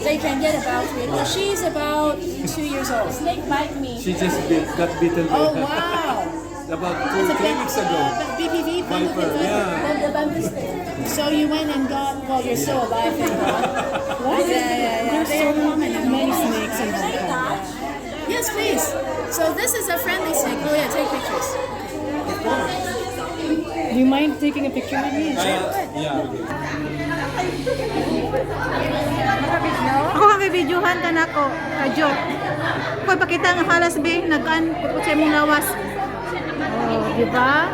they can get about it. She's about 2 years old. Snake bite me. She just got bitten by Oh wow. about 3 weeks ago. BPV, Viper, yeah. So you went and got, well, you're still alive, thank God. What? Yeah. They're common in many snakes in Hong Kong. Yes, please. So this is a friendly snake. Oh yeah, take pictures. Do you mind taking a picture with me? Yeah. Ako ang videohan ka na ko. Kadyo. Kung pakita ang halas be, nag-an, sa imong lawas. Oh, di ba?